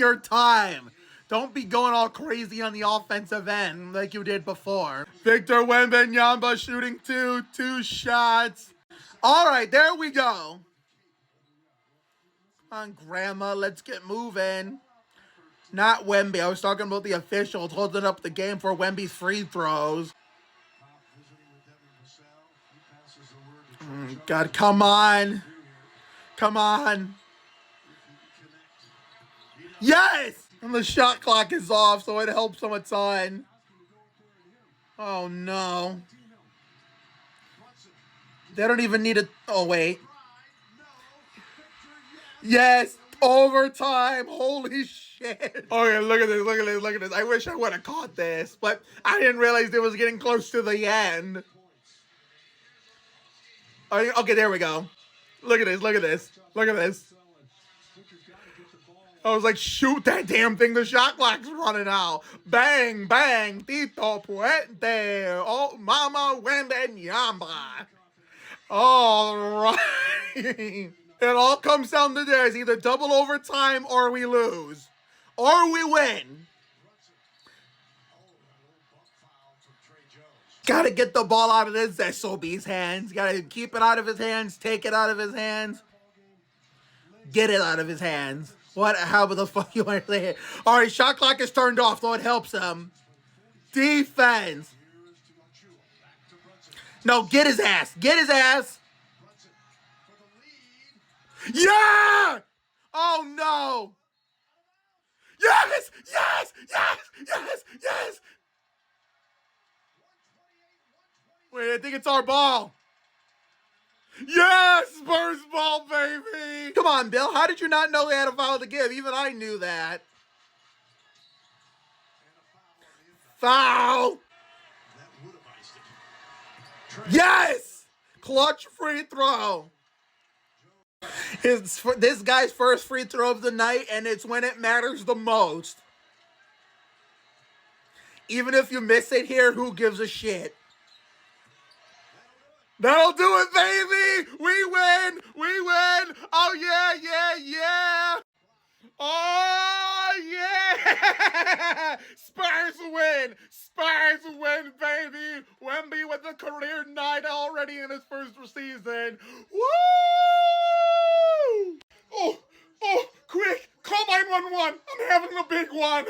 your time. Don't be going all crazy on the offensive end like you did before. Victor Wembanyama shooting two shots. All right, there we go. Come on, Grandma, let's get moving. Not Wemby. I was talking about the officials holding up the game for Wemby's free throws. God, come on. Come on. Yes! And the shot clock is off, so it helps him a ton. Oh, no. They don't even need it. Oh, wait. Yes! Overtime! Holy shit! Okay, look at this, look at this, look at this. I wish I would have caught this, but I didn't realize it was getting close to the end. Okay, there we go. Look at this, look at this, look at this. I was like, shoot that damn thing, the shot clock's running out. Bang, bang, Tito Puente. Oh, Mama Wembanyama. All right. It all comes down to this. Either double overtime or we lose. Or we win. Gotta get the ball out of this SOB's hands. Gotta keep it out of his hands. Take it out of his hands. Get it out of his hands. What? How the fuck you want to say it? All right, shot clock is turned off, so it helps him. Defense. No, get his ass. Get his ass. Yeah! Oh, no. Yes! Yes! Yes! Yes! Yes! Wait, I think it's our ball. Yes! Spurs ball, baby! Come on, Bill. How did you not know they had a foul to give? Even I knew that. Foul! Yes! Clutch free throw. This guy's first free throw of the night, and it's when it matters the most. Even if you miss it here, who gives a shit? That'll do it, baby! We win! We win! Oh, yeah, yeah, yeah! Oh, yeah! Spurs win! Spurs win, baby! Wemby with a career night already in his first season. Woo! Oh, quick! Call 911! I'm having a big one!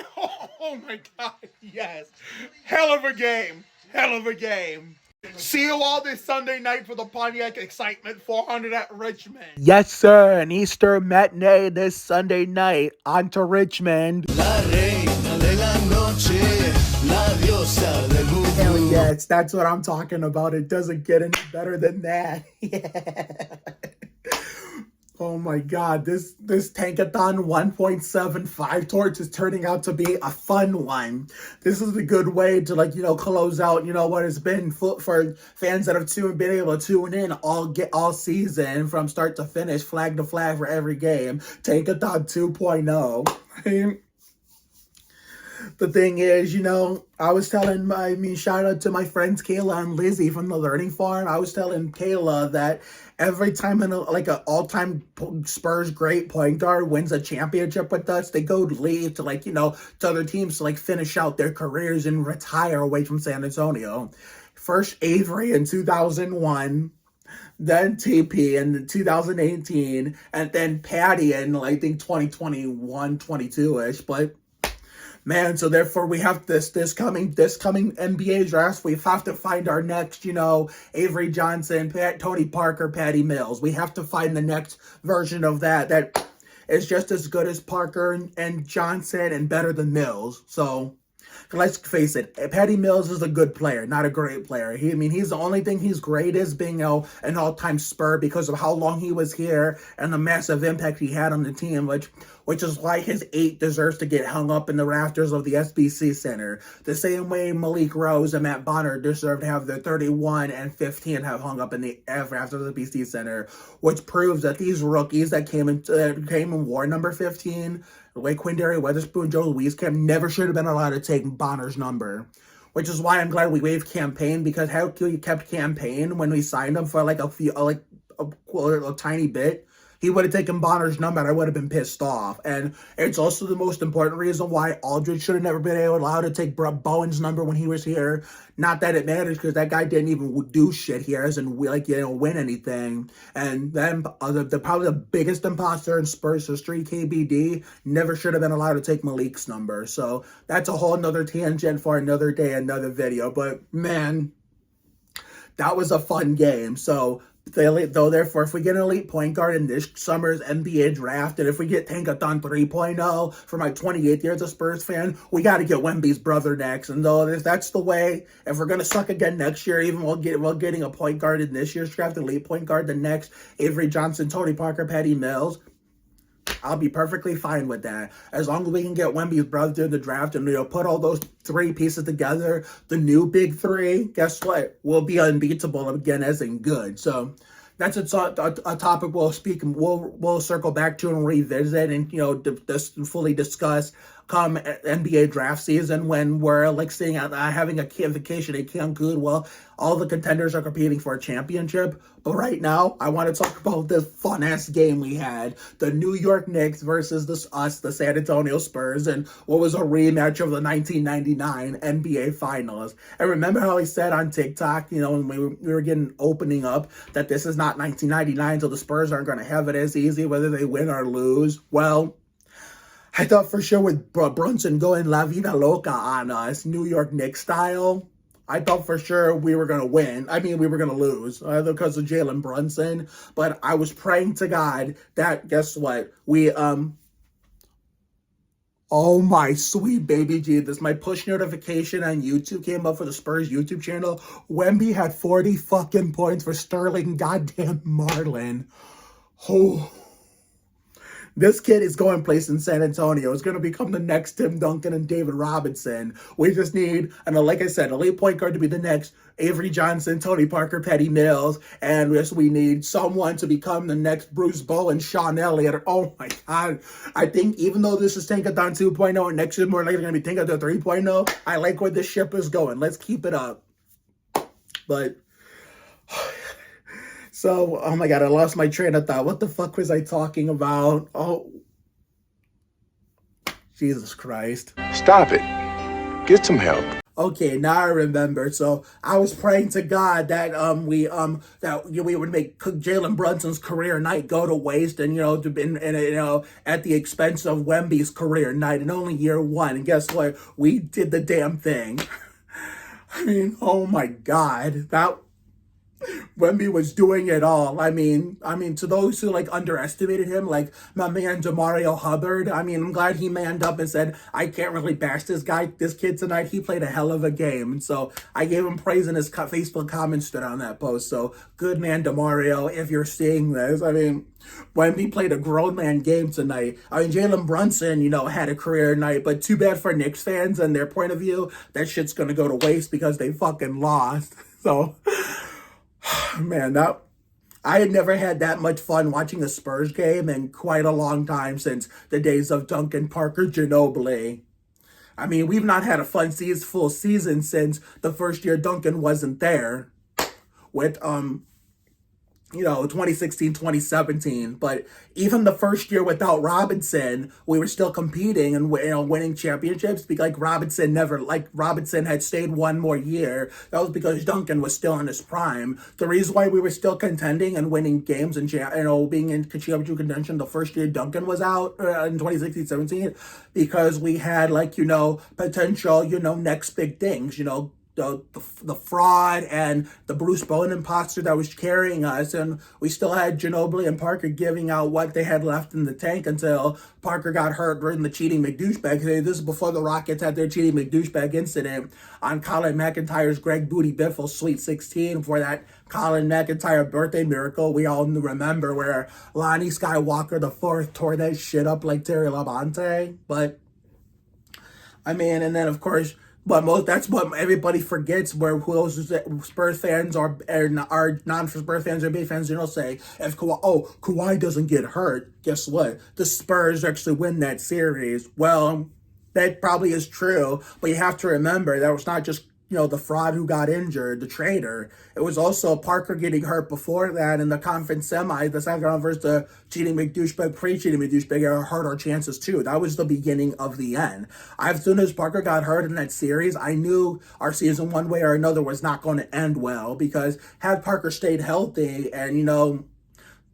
Oh, my God, yes! Hell of a game! Hell of a game! See you all this Sunday night for the Pontiac Excitement 400 at Richmond. Yes, sir. An Easter matinee this Sunday night on to Richmond. La reina de la noche, la diosa del mundo. Hell yes, that's what I'm talking about. It doesn't get any better than that. Yeah. Oh my God, this Tankathon 1.75 torch is turning out to be a fun one. This is a good way to close out, what has been for fans that have been able to tune in all season from start to finish, flag to flag for every game. Tankathon 2.0. The thing is, I was telling shout out to my friends Kayla and Lizzie from the Learning Farm. I was telling Kayla that every time an all-time Spurs great point guard wins a championship with us, they go leave to to other teams to finish out their careers and retire away from San Antonio. First Avery in 2001. Then TP in 2018, and then Patty in I think 2021, 22-ish, but man, so therefore we have this coming NBA draft. We have to find our next, Avery Johnson, Tony Parker, Patty Mills. We have to find the next version of that is just as good as Parker and Johnson and better than Mills. So let's face it, Patty Mills is a good player, not a great player. He's the only thing he's great is being an all-time Spur because of how long he was here and the massive impact he had on the team, which is why his 8 deserves to get hung up in the rafters of the SBC Center. The same way Malik Rose and Matt Bonner deserve to have their 31 and 15 have hung up in the rafters of the BC Center, which proves that these rookies that came and wore number 15, like Quindary, Weatherspoon, Joe Louise, never should have been allowed to take Bonner's number. Which is why I'm glad we waived Campaign, because how could you kept Campaign when we signed him for a tiny bit? he would have taken Bonner's number and I would have been pissed off. And it's also the most important reason why Aldridge should have never been allowed to take Bowen's number when he was here. Not that it matters, because that guy didn't even do shit here, as in, win anything. And then probably the biggest imposter in Spurs history, KBD, never should have been allowed to take Malik's number. So that's a whole nother tangent for another day, another video. But man, that was a fun game. So therefore, if we get an elite point guard in this summer's NBA draft, and if we get Tankathon 3.0 for my 28th year as a Spurs fan, we got to get Wemby's brother next. And though if that's the way, if we're going to suck again next year, even while getting a point guard in this year's draft, elite point guard, the next Avery Johnson, Tony Parker, Patty Mills, I'll be perfectly fine with that. As long as we can get Wemby's brother in the draft and, put all those three pieces together, the new big three, guess what? We'll be unbeatable again, as in good. So that's a topic we'll circle back to and revisit and, fully discuss come NBA draft season, when we're having a vacation in Cancun while all the contenders are competing for a championship. But right now, I want to talk about this fun ass game we had: the New York Knicks versus the San Antonio Spurs, and what was a rematch of the 1999 NBA Finals. And remember how I said on TikTok, when we were getting opening up, that this is not 1999, so the Spurs aren't going to have it as easy whether they win or lose. Well, I thought for sure with Brunson going La Vida Loca on us, New York Knicks style, I thought for sure we were going to win. I mean, we were going to lose because of Jalen Brunson. But I was praying to God that, guess what? Oh my sweet baby Jesus, my push notification on YouTube came up for the Spurs YouTube channel. Wemby had 40 fucking points for Sterling goddamn Marlin. Oh, this kid is going place in San Antonio. It's going to become the next Tim Duncan and David Robinson. We just need, like I said, elite point guard to be the next Avery Johnson, Tony Parker, Patty Mills. And we need someone to become the next Bruce Bowen, Sean Elliott. Oh my God. I think even though this is Tankathon 2.0 and next year more likely going to be Tankathon 3.0, I like where this ship is going. Let's keep it up. But so, oh my God, I lost my train of thought. What the fuck was I talking about? Oh, Jesus Christ. Stop it. Get some help. Okay, now I remember. So I was praying to God that we would make Jalen Brunson's career night go to waste, and at the expense of Wemby's career night in only year one. And guess what? We did the damn thing. I mean, oh my God, Wemby was doing it all. I mean, to those who underestimated him, like my man Demario Hubbard, I'm glad he manned up and said, I can't really bash this kid tonight. He played a hell of a game. And so I gave him praise in his Facebook comments on that post. So good man, Demario, if you're seeing this. Wemby played a grown man game tonight. Jalen Brunson, had a career night, but too bad for Knicks fans and their point of view. That shit's going to go to waste because they fucking lost. So man, I had never had that much fun watching a Spurs game in quite a long time, since the days of Duncan, Parker, Ginobili. We've not had a full season since the first year Duncan wasn't there with 2016, 2017. But even the first year without Robinson, we were still competing and winning championships, because Robinson had stayed one more year. That was because Duncan was still in his prime. The reason why we were still contending and winning games and being in championship contention the first year Duncan was out in 2016, 17, because we had potential next big things, the fraud and the Bruce Bowen imposter that was carrying us, and we still had Ginobili and Parker giving out what they had left in the tank until Parker got hurt during the cheating McDouchebag. This is before the Rockets had their cheating McDouchebag incident on Colin McIntyre's Greg Booty Biffle Sweet 16 for that Colin McIntyre birthday miracle we all remember, where Lonnie Skywalker IV tore that shit up like Terry Labonte. But and then of course, but that's what everybody forgets, who those Spurs fans are non-Spurs fans or big fans, say, if Kawhi doesn't get hurt, guess what? The Spurs actually win that series. Well, that probably is true, but you have to remember that was not just the fraud who got injured, the traitor. It was also Parker getting hurt before that in the conference semi, the second round versus the cheating McDouchebag, pre-cheating McDouchebag hurt our chances too. That was the beginning of the end. As soon as Parker got hurt in that series, I knew our season one way or another was not going to end well, because had Parker stayed healthy and,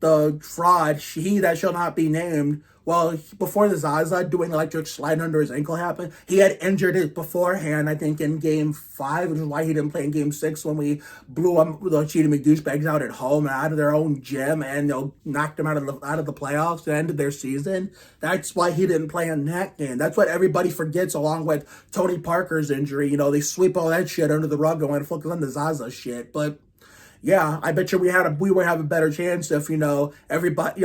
the fraud, he that shall not be named, well, before the Zaza doing electric slide under his ankle happened, he had injured it beforehand, I think, in game 5, which is why he didn't play in game 6 when we blew the cheating McDouchebags out at home and out of their own gym and knocked them out of the playoffs and ended their season. That's why he didn't play in that game. That's what everybody forgets, along with Tony Parker's injury. They sweep all that shit under the rug and want to focus on the Zaza shit. But yeah, I bet you we would have a better chance if everybody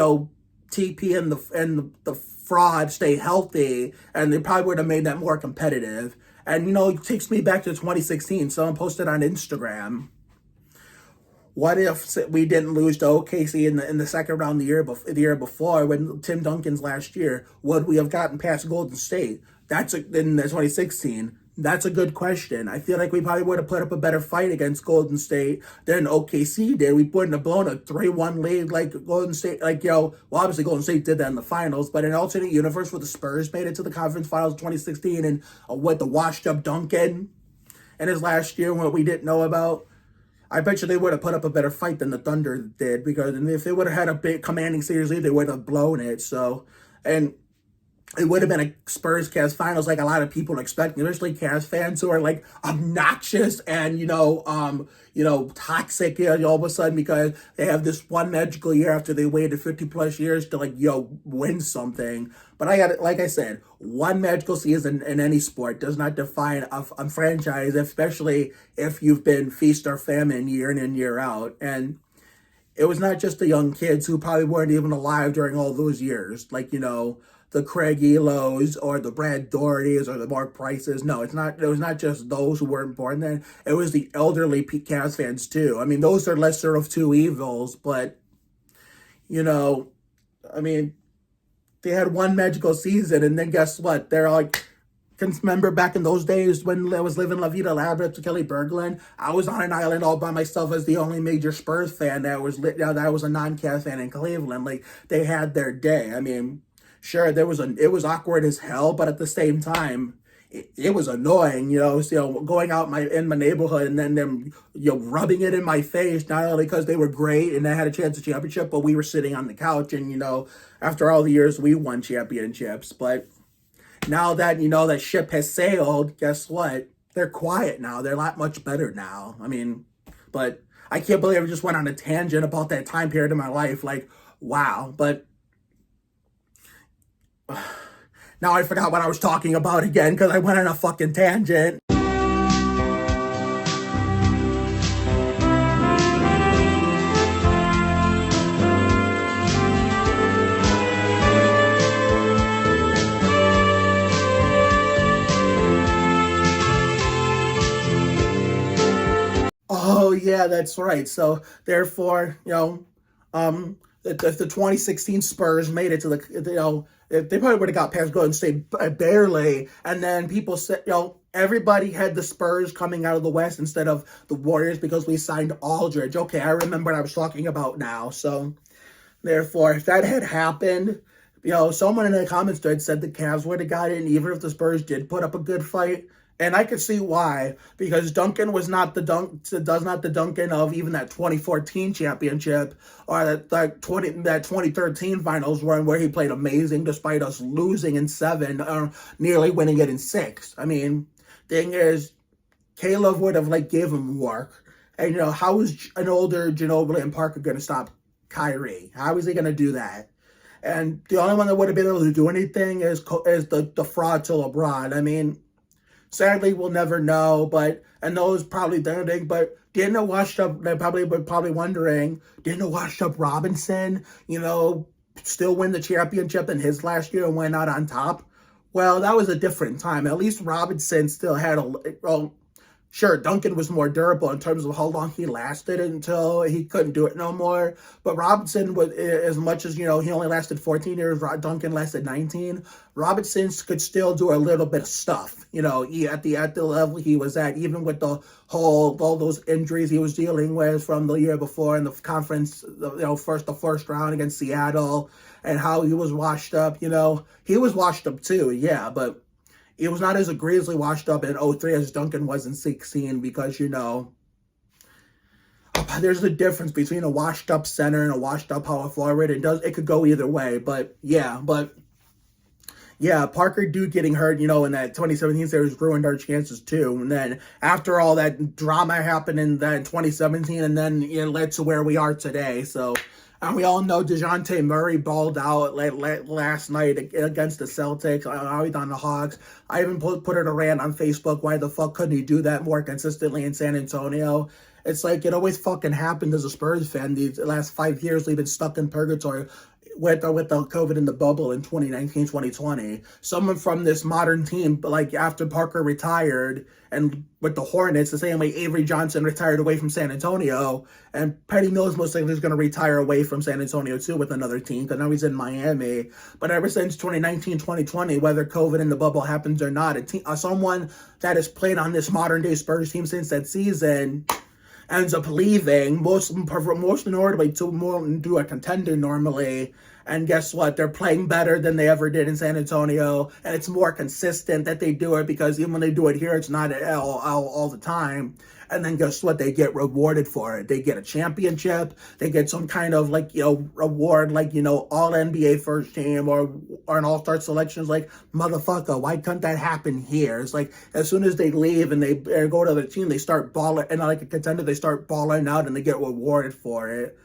TP and the fraud stay healthy, and they probably would have made that more competitive. And it takes me back to 2016. Someone posted on Instagram, what if we didn't lose to OKC in the second round the year before, when Tim Duncan's last year? Would we have gotten past Golden State? In 2016. That's a good question. I feel like we probably would have put up a better fight against Golden State than OKC did. We wouldn't have blown a 3-1 lead like Golden State. Well, obviously Golden State did that in the finals, but in an alternate universe where the Spurs made it to the conference finals in 2016 and with the washed up Duncan in his last year, what we didn't know about, I bet you they would have put up a better fight than the Thunder did, because if they would have had a big commanding series lead, they would have blown it. So, and it would have been a Spurs-Cavs finals like a lot of people are expecting, especially Cavs fans who are obnoxious and, toxic, all of a sudden, because they have this one magical year after they waited 50 plus years to win something. But like I said, one magical season in any sport does not define a franchise, especially if you've been feast or famine year in and year out. And it was not just the young kids who probably weren't even alive during all those years, the Craig Elos or the Brad Dohertys or the Mark Prices. No, it was not just those who weren't born then. It was the elderly Cavs fans too. I mean, those are lesser of two evils, but, they had one magical season, and then guess what? They're remember back in those days when I was living La Vida Labyrinth with Kelly Berglund? I was on an island all by myself as the only major Spurs fan that was a non-Cavs fan in Cleveland. They had their day. I mean, sure, it was awkward as hell, but at the same time, it was annoying, going out in my neighborhood and then them, rubbing it in my face, not only because they were great and they had a chance at championship, but we were sitting on the couch and, after all the years we won championships. But now that, that ship has sailed, guess what? They're quiet now. They're not much better now. I mean, but I can't believe I just went on a tangent about that time period in my life. Wow. But now I forgot what I was talking about again because I went on a fucking tangent. Oh, yeah, that's right. So, therefore, the 2016 Spurs made it to they probably would have got past Golden State barely. And then people said, everybody had the Spurs coming out of the West instead of the Warriors because we signed Aldridge. Okay, I remember what I was talking about now. So, therefore, if that had happened, someone in the comments thread said the Cavs would have got in even if the Spurs did put up a good fight. And I could see why, because Duncan was not the Duncan of even that 2014 championship or that 2013 finals run where he played amazing despite us losing in 7 or nearly winning it in 6. I mean, thing is, Caleb would have gave him work. And how is an older Ginobili and Parker going to stop Kyrie? How is he going to do that? And the only one that would have been able to do anything is the fraud to LeBron. I mean, sadly, we'll never know, and those probably don't, but didn't a washed up, they're probably wondering, didn't a washed up Robinson, still win the championship in his last year and went out on top? Well, that was a different time. At least Robinson still had Sure, Duncan was more durable in terms of how long he lasted until he couldn't do it no more. But Robinson was, as much as, he only lasted 14 years, Duncan lasted 19. Robinson could still do a little bit of stuff, at the level he was at, even with all those injuries he was dealing with from the year before in the conference, the first round against Seattle, and how he was washed up, he was washed up too, yeah, but it was not as egregiously washed up in 03 as Duncan was in 16 because, there's a difference between a washed up center and a washed up power forward. It could go either way, but yeah, Parker Duke getting hurt, in that 2017 series ruined our chances too. And then after all that drama happened in that 2017, and then it led to where we are today. So, and we all know DeJounte Murray balled out last night against the Celtics, on the Hawks. I even put it a rant on Facebook. Why the fuck couldn't he do that more consistently in San Antonio? It's like it always fucking happened as a Spurs fan. These last 5 years, we've been stuck in purgatory with the COVID in the bubble in 2019, 2020. Someone from this modern team, like after Parker retired, and with the Hornets, the same way Avery Johnson retired away from San Antonio, and Patty Mills most likely is going to retire away from San Antonio too with another team, because now he's in Miami. But ever since 2019, 2020, whether COVID in the bubble happens or not, someone that has played on this modern day Spurs team since that season ends up leaving, most notably to a contender normally. And guess what? They're playing better than they ever did in San Antonio. And it's more consistent that they do it, because even when they do it here, it's not all the time. And then guess what? They get rewarded for it. They get a championship. They get some kind of reward, all NBA first team or an all-star selections. Like, motherfucker, why couldn't that happen here? It's like, as soon as they leave and they go to the team, they start balling, and like a contender, they start balling out and they get rewarded for it.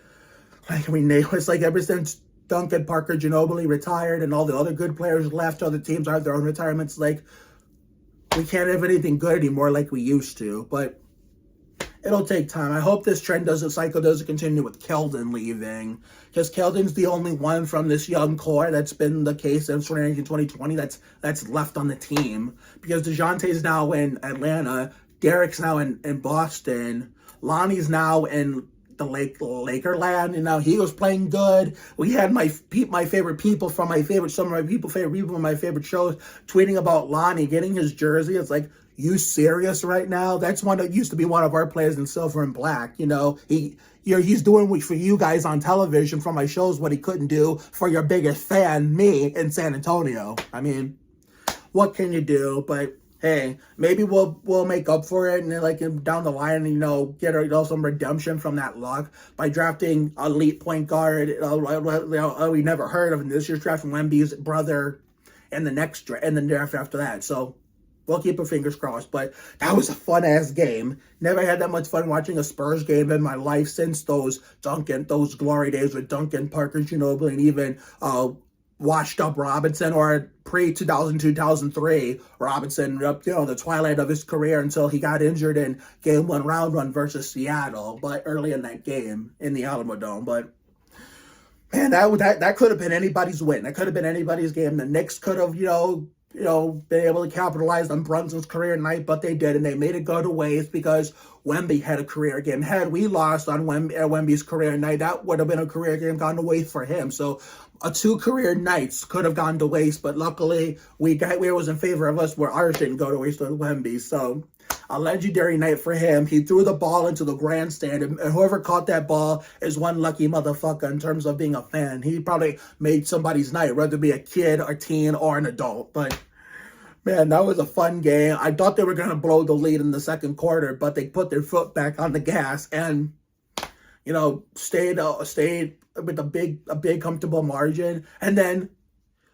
It's like ever since Duncan, Parker, Ginobili retired and all the other good players left, other teams have their own retirements, like, we can't have anything good anymore like we used to. But it'll take time. I hope this cycle doesn't continue with Keldon leaving, because Keldon's the only one from this young core that's been the case since 2020 that's left on the team. Because DeJounte's now in Atlanta, Derek's now in Boston, Lonnie's now in the Lakerland, and now he was playing good. We had some of my favorite people from my favorite shows tweeting about Lonnie getting his jersey. It's like, you serious right now? That's one that used to be one of our players in silver and black. He's doing for you guys on television from my shows what he couldn't do for your biggest fan, me, in San Antonio. I mean, what can you do? But hey, maybe we'll make up for it, and down the line, get some redemption from that luck by drafting elite point guard. We never heard of him. This year's drafting Wemby's brother, and the draft after that. So we'll keep our fingers crossed. But that was a fun ass game. Never had that much fun watching a Spurs game in my life since those glory days with Duncan, Parker, Ginobili, and even washed up Robinson, or pre-2002, 2003 Robinson, the twilight of his career until he got injured in game 1, round 1 versus Seattle, but early in that game in the Alamodome. But man, that could have been anybody's win. That could have been anybody's game. The Knicks could have, been able to capitalize on Brunson's career night, but they did, and they made it go to waste because Wemby had a career game. Had we lost on Wemby's career night, that would have been a career game gone to waste for him. So 2 career nights could have gone to waste, but luckily it was in favor of us, where ours didn't go to waste with Wemby. So a legendary night for him. He threw the ball into the grandstand, and whoever caught that ball is one lucky motherfucker in terms of being a fan. He probably made somebody's night, whether it be a kid, a teen, or an adult. But man, that was a fun game. I thought they were going to blow the lead in the second quarter, but they put their foot back on the gas and, stayed with a big comfortable margin. And then,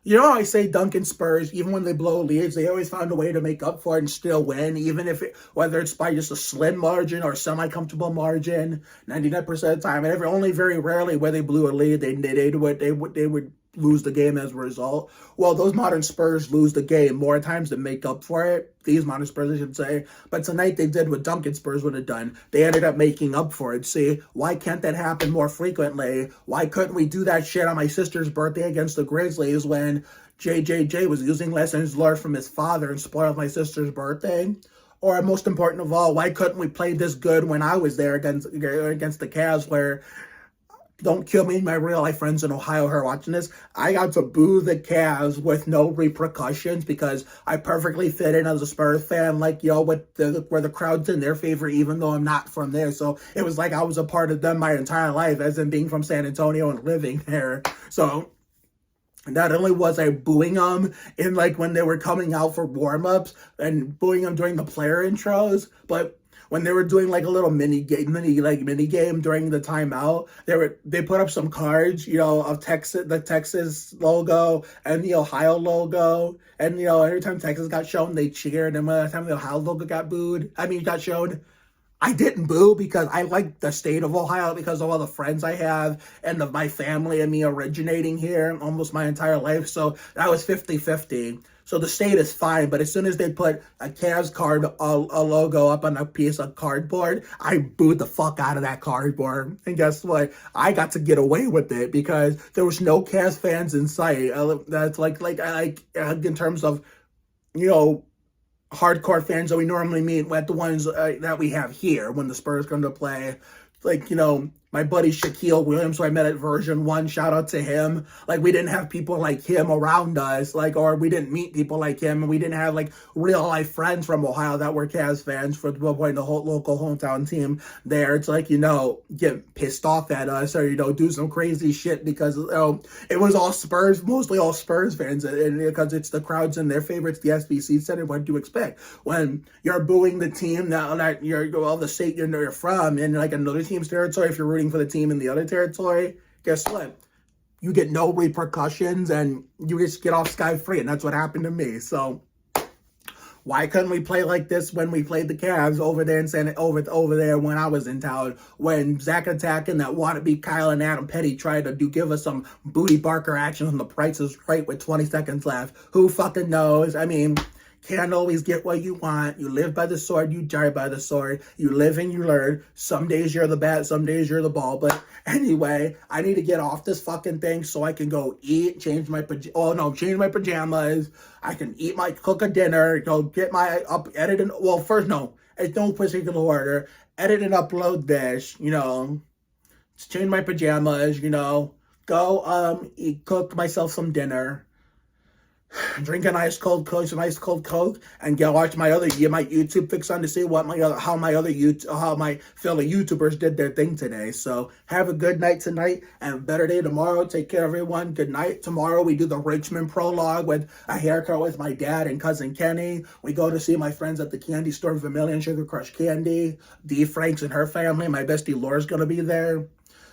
I say Duncan Spurs, even when they blow leads, they always found a way to make up for it and still win, even if whether it's by just a slim margin or semi-comfortable margin, 99% of the time. And only very rarely where they blew a lead, they would lose the game as a result. Well, those modern Spurs lose the game more times than make up for it. These modern Spurs, I should say. But tonight they did what Duncan Spurs would have done. They ended up making up for it. See, why can't that happen more frequently? Why couldn't we do that shit on my sister's birthday against the Grizzlies when JJJ was using lessons learned from his father and spoiled my sister's birthday? or most important of all, why couldn't we play this good when I was there against the Cavs? Where, don't kill me, my real life friends in Ohio who are watching this, I got to boo the Cavs with no repercussions because I perfectly fit in as a Spurs fan, like, with where the crowd's in their favor, even though I'm not from there. So it was like I was a part of them my entire life, as in being from San Antonio and living there. So not only was I booing them in, like, when they were coming out for warm-ups and booing them during the player intros, but when they were doing like a little mini game during the timeout, they put up some cards, of Texas, the Texas logo and the Ohio logo, and every time Texas got shown, they cheered, and every time the Ohio logo got shown, I didn't boo because I like the state of Ohio because of all the friends I have and my family and me originating here almost my entire life. So that was 50-50. So the state is fine, but as soon as they put a Cavs card, a logo up on a piece of cardboard, I booed the fuck out of that cardboard. And guess what? I got to get away with it because there was no Cavs fans in sight. That's like in terms of, hardcore fans that we normally meet with, the ones that we have here when the Spurs come to play. Like, my buddy Shaquille Williams, who I met at version 1, shout out to him. Like, we didn't have people like him around us, or we didn't meet people like him, and we didn't have, like, real-life friends from Ohio that were Cavs fans for the whole local hometown team there to, like, get pissed off at us or, do some crazy shit because, it was all Spurs, mostly all Spurs fans, and because it's the crowds in their favorites, the SBC Center. What do you expect? When you're booing the team that you're, the state you're from, in, like, another team's territory, if you're rooting for the team in the other territory, guess what? You get no repercussions and you just get off scot-free, and that's what happened to me. So why couldn't we play like this when we played the Cavs over there in over there when I was in town? When Zach Attack and that wannabe Kyle and Adam Petty tried to give us some Booty Barker action on The Price is Right with 20 seconds left. Who fucking knows? Can't always get what you want. You live by the sword, you die by the sword. You live and you learn. Some days you're the bat, some days you're the ball. But anyway, I need to get off this fucking thing so I can go eat, change my pajamas. I can cook a dinner, go get my edit and, well, first, no, it's no particular order. Edit and upload this, change my pajamas, go cook myself some dinner. Drink an ice cold Coke, and go watch my YouTube fix on to see how my fellow YouTubers did their thing today. So have a good night tonight and a better day tomorrow. Take care, everyone. Good night. Tomorrow we do the Richmond prologue with a haircut with my dad and cousin Kenny. We go to see my friends at the candy store, Vermilion Sugar Crush Candy. Dee Franks and her family. My bestie Laura's gonna be there.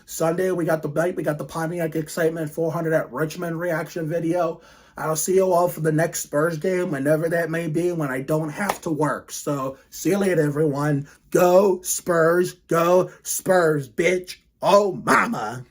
Sunday we got the Pontiac Excitement 400 at Richmond reaction video. I'll see you all for the next Spurs game, whenever that may be, when I don't have to work. So, see you later, everyone. Go Spurs, bitch. Oh, mama.